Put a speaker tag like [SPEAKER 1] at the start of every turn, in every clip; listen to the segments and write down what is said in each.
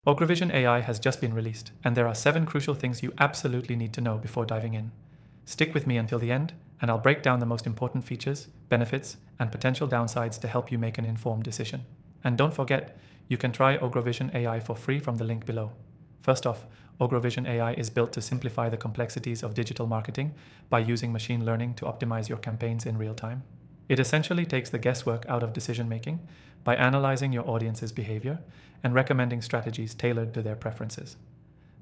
[SPEAKER 1] Ogrovision AI has just been released, and there are 7 crucial things you absolutely need to know before diving in. Stick with me until the end, and I'll break down the most important features, benefits, and potential downsides to help you make an informed decision. And don't forget, you can try Ogrovision AI for free from the link below. First off, Ogrovision AI is built to simplify the complexities of digital marketing by using machine learning to optimize your campaigns in real time. It essentially takes the guesswork out of decision making by analyzing your audience's behavior and recommending strategies tailored to their preferences.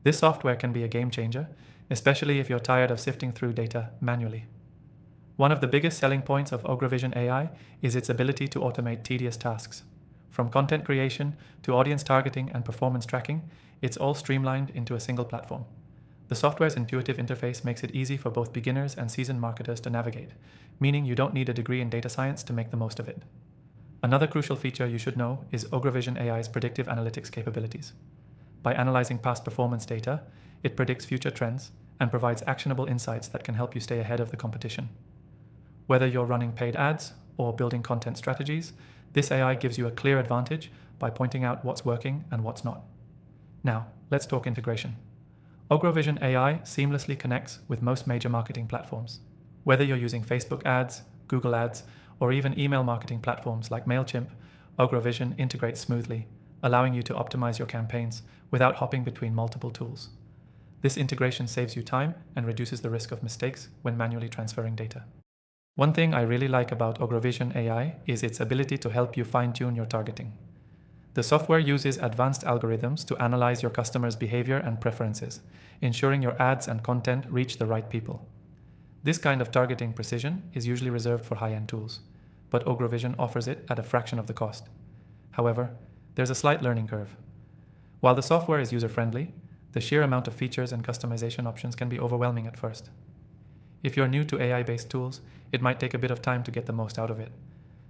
[SPEAKER 1] This software can be a game changer, especially if you're tired of sifting through data manually. One of the biggest selling points of Ogrovision AI is its ability to automate tedious tasks. From content creation to audience targeting and performance tracking, it's all streamlined into a single platform. The software's intuitive interface makes it easy for both beginners and seasoned marketers to navigate, meaning you don't need a degree in data science to make the most of it. Another crucial feature you should know is Ogrovision AI's predictive analytics capabilities. By analyzing past performance data, it predicts future trends and provides actionable insights that can help you stay ahead of the competition. Whether you're running paid ads or building content strategies, this AI gives you a clear advantage by pointing out what's working and what's not. Now, let's talk integration. Ogrovision AI seamlessly connects with most major marketing platforms. Whether you're using Facebook ads, Google ads, or even email marketing platforms like MailChimp, Ogrovision integrates smoothly, allowing you to optimize your campaigns without hopping between multiple tools. This integration saves you time and reduces the risk of mistakes when manually transferring data. One thing I really like about Ogrovision AI is its ability to help you fine-tune your targeting. The software uses advanced algorithms to analyze your customers' behavior and preferences, ensuring your ads and content reach the right people. This kind of targeting precision is usually reserved for high-end tools, but Ogrovision offers it at a fraction of the cost. However, there's a slight learning curve. While the software is user-friendly, the sheer amount of features and customization options can be overwhelming at first. If you're new to AI-based tools, it might take a bit of time to get the most out of it.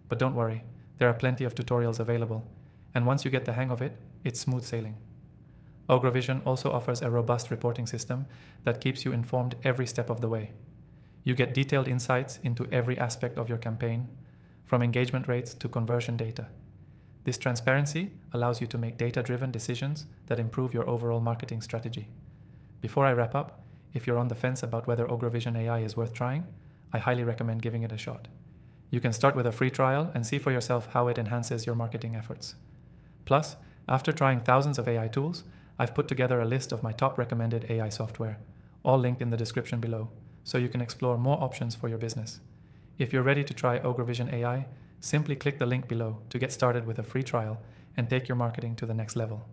[SPEAKER 1] But don't worry, there are plenty of tutorials available, and once you get the hang of it, it's smooth sailing. Ogrovision also offers a robust reporting system that keeps you informed every step of the way. You get detailed insights into every aspect of your campaign, from engagement rates to conversion data. This transparency allows you to make data-driven decisions that improve your overall marketing strategy. Before I wrap up, if you're on the fence about whether Ogrovision AI is worth trying, I highly recommend giving it a shot. You can start with a free trial and see for yourself how it enhances your marketing efforts. Plus, after trying thousands of AI tools, I've put together a list of my top recommended AI software, all linked in the description below, so you can explore more options for your business. If you're ready to try Ogrovision AI, simply click the link below to get started with a free trial and take your marketing to the next level.